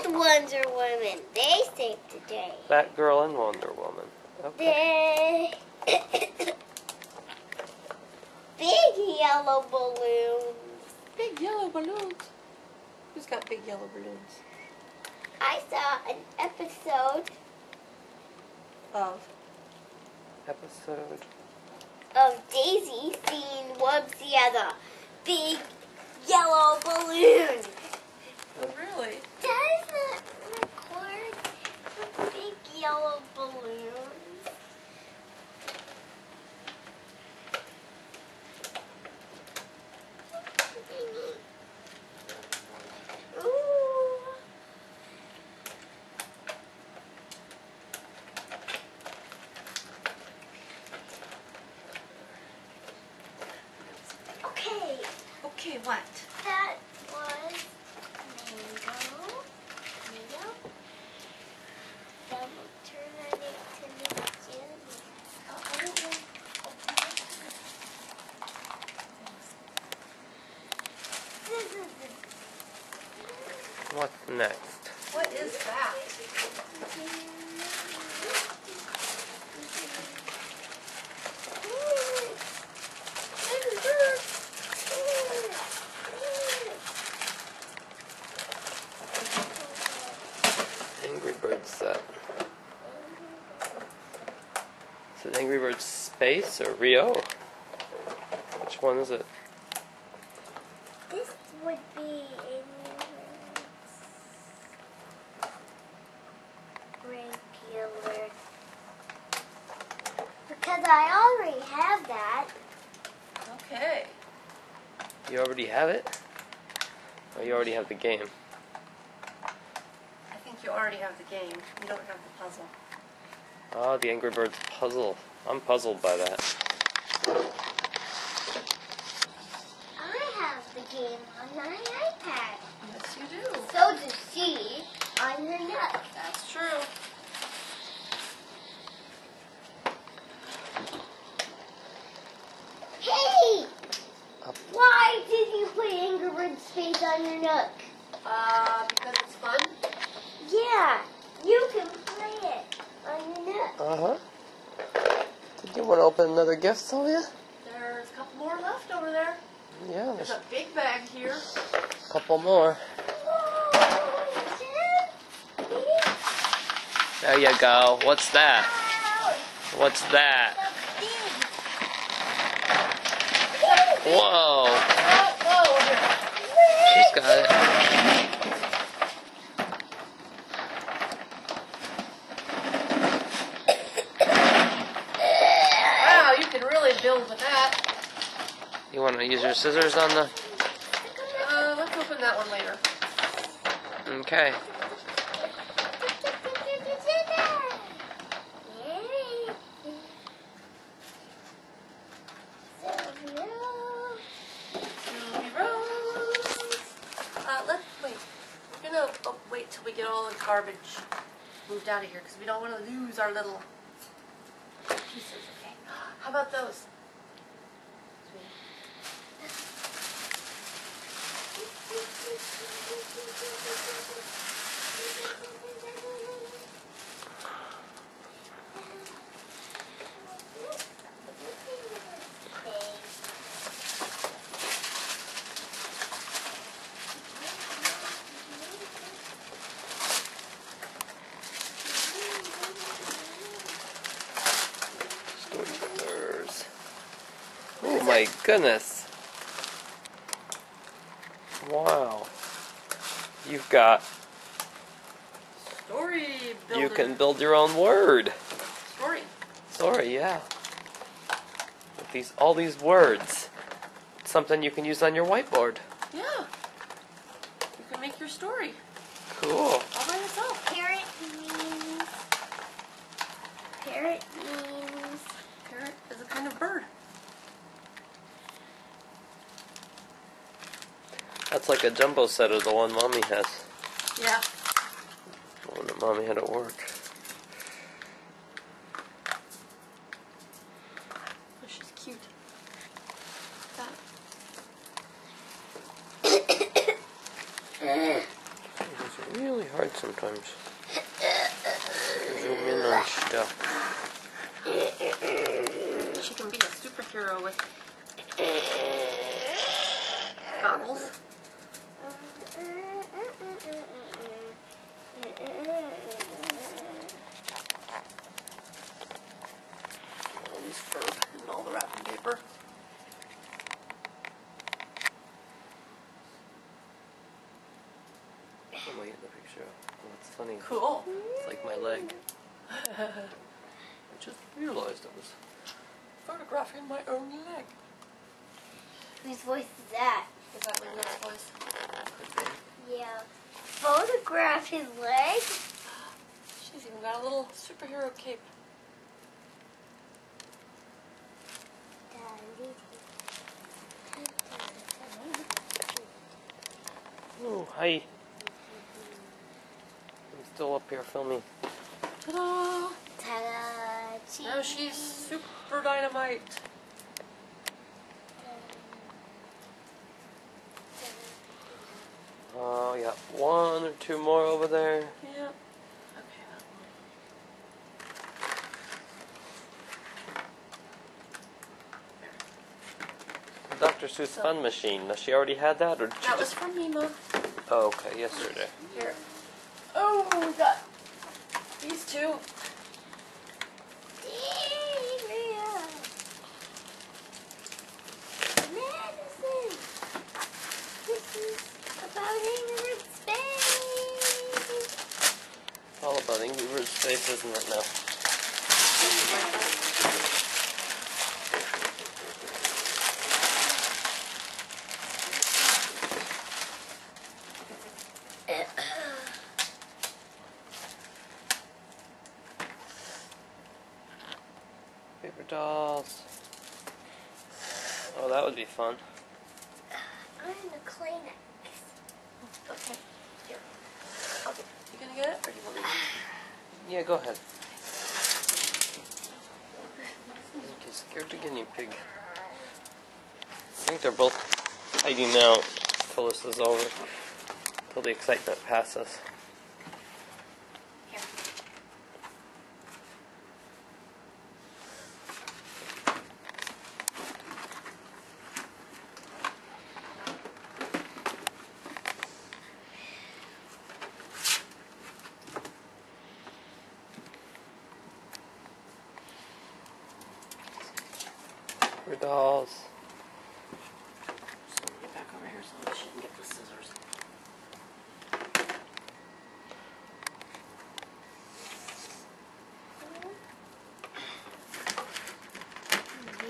Wonder Woman. They saved the day. Batgirl and Wonder Woman. Okay. Big yellow balloons. Big yellow balloons. Who's got big yellow balloons? I saw an episode Of of Daisy seeing Wubbsy as a big yellow balloon. Oh, really? Does it record the big yellow balloons? Ooh. Okay, Okay, what? that was mango. Mango. Then we'll turn that into the jelly. Oh, I don't know. What's next? What is that? Angry Birds set. Is it Angry Birds Space or Rio? Which one is it? This would be regular. Because I already have that. Okay. You already have it? Or you already have the game? I think you already have the game. You don't have the puzzle. Ah, the Angry Birds puzzle. I'm puzzled by that. I have the game on my iPad. Yes, you do. So does she on her nuts. That's true. Hey! Up. Why did you put Angry Birds Space on your nook? Because it's fun. Yeah, you can play it on your nook. Uh-huh. Did you want to open another gift, Sylvia? There's a couple more left over there. Yeah, There's there's a big bag here. a couple more. There you go. What's that? What's that? Whoa. Whoa, here. She's got it. Wow, you can really build with that. You want to use your scissors on the... Let's open that one later. Okay. Ruby Rose. We're gonna wait till we get all the garbage moved out of here because we don't want to lose our little pieces. Okay. How about those? Oh my goodness. Wow. You've got... Story builder. You can build your own word. Story. Sorry, yeah. With all these words. It's something you can use on your whiteboard. Yeah. You can make your story Cool. all by yourself. Parrot means. Parrot means. Parrot is a kind of bird. That's like a jumbo set of the one Mommy has. Yeah. The one that Mommy had at work. Oh, she's cute. That. It's really hard sometimes. Zoom in on stuff. She can be a superhero with goggles. All these fur and all the wrapping paper. I'm looking at the picture. Oh, it's funny. Cool. It's like my leg. I just realized I was photographing my own leg. Whose voice is that? Is that Luna's voice? Yeah. Photograph his leg? She's even got a little superhero cape. Oh, hi. I'm still up here filming. Ta-da! Ta-da! Cheese. Now she's super dynamite. Oh, yeah, one or two more over there. Yeah. Okay, that one. Dr. Seuss Fun Machine. Does she already had that, or did she That was just? from Nemo. Oh, okay, yesterday. Here. Oh, we got these two. Medicine. This is about ignorant space. It's all about Angry Birds Space, isn't it now? Paper dolls. Oh, that would be fun. I'm the Kleenex. Okay. Here. Okay. You gonna get it, or do you want me to? Yeah, go ahead. Don't get scared the guinea pig. I think they're both hiding out until this is over. Until the excitement passes. Here. Paper dolls. So get back over here so that she can get the scissors.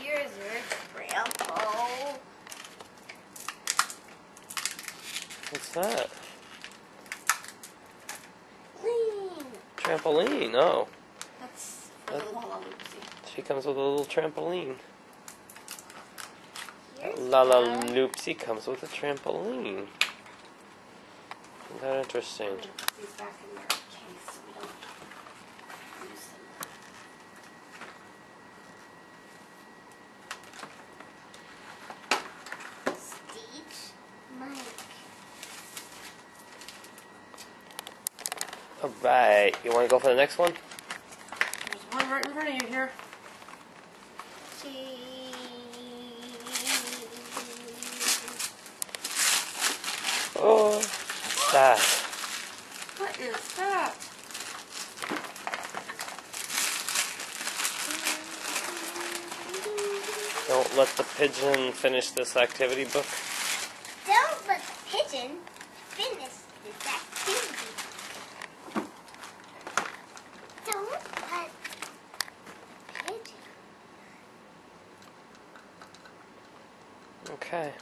Here's your grandpa. What's that? Clean. Trampoline. Oh, That's for the Lala Loopsy. she comes with a little trampoline. Here's Lala one. Loopsy comes with a trampoline. Isn't that interesting? I'm gonna put these back in their case so we don't lose them. Stitch. Mike. Alright, you want to go for the next one? There's one right in front of you here. Cheese. Oh, what's that? What is that? Don't let the pigeon finish this activity book. Don't let the pigeon finish this activity. Don't let pigeon. Okay.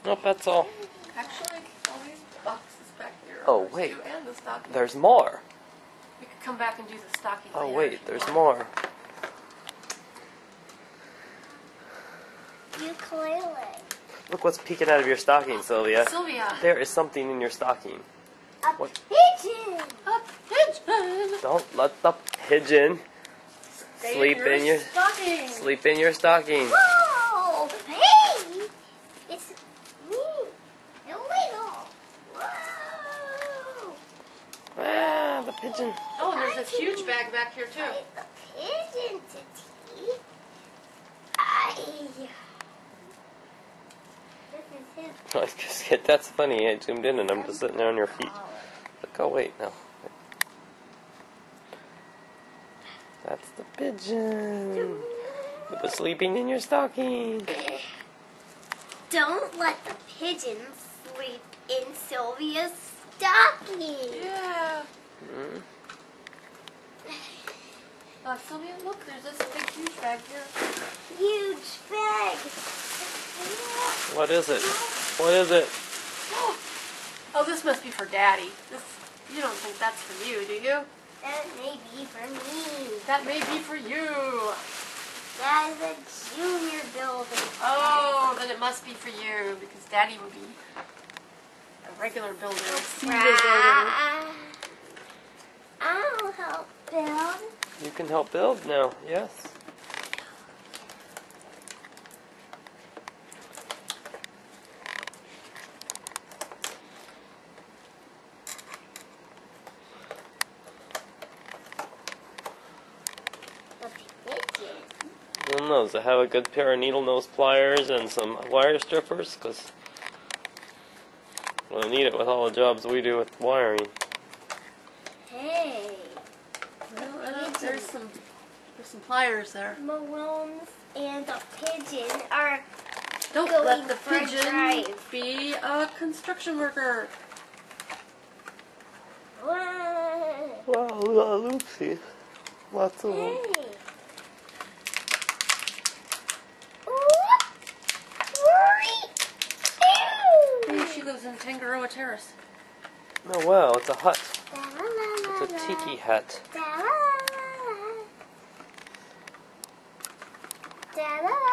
Nope, that's all. Actually, all these boxes back here. Oh, are wait. too, and the stocking. There's more. We could come back and do the stocking. Oh, later wait, if you there's want. more. Ukulele. Look what's peeking out of your stocking, Sylvia. Sylvia. There is something in your stocking. A What? pigeon. A pigeon. Don't let the pigeon Stay sleep in your stocking. sleep in your stocking. Whoa! Hey! It's me. A wiggle. Whoa! pigeon. Oh, and there's this huge bag back here too. Invite the pigeon to tea. Aye. This is his. I just get that's funny. I zoomed in and I'm just sitting there on your feet. Look, oh wait, no. That's the pigeon. It was sleeping in your stocking. Don't let the pigeon sleep in Sylvia's stocking. Yeah. Mm. Sylvia, look, there's this big huge bag here. Huge bag. What is it? What is it? Oh, this must be for Daddy. This, you don't think that's for you, do you? That may be for me. That may be for you. That is a junior building. Oh, then it must be for you because Daddy would be a regular builder, a senior builder. I'll help build. You can help build now. Yes. The pigeon. Needle nose. I have a good pair of needle nose pliers and some wire strippers because we'll need it with all the jobs we do with wiring. Hey. Well, there's some pliers there. Maroons and the pigeon are Don't going let the for a pigeon drive. be a construction worker. Wow. Wow, we got Lucy. Lots of them. Hey. Hey, she lives in Tangaroa Terrace. Oh wow, it's a hut. It's a tiki hut. Da-la-la-la.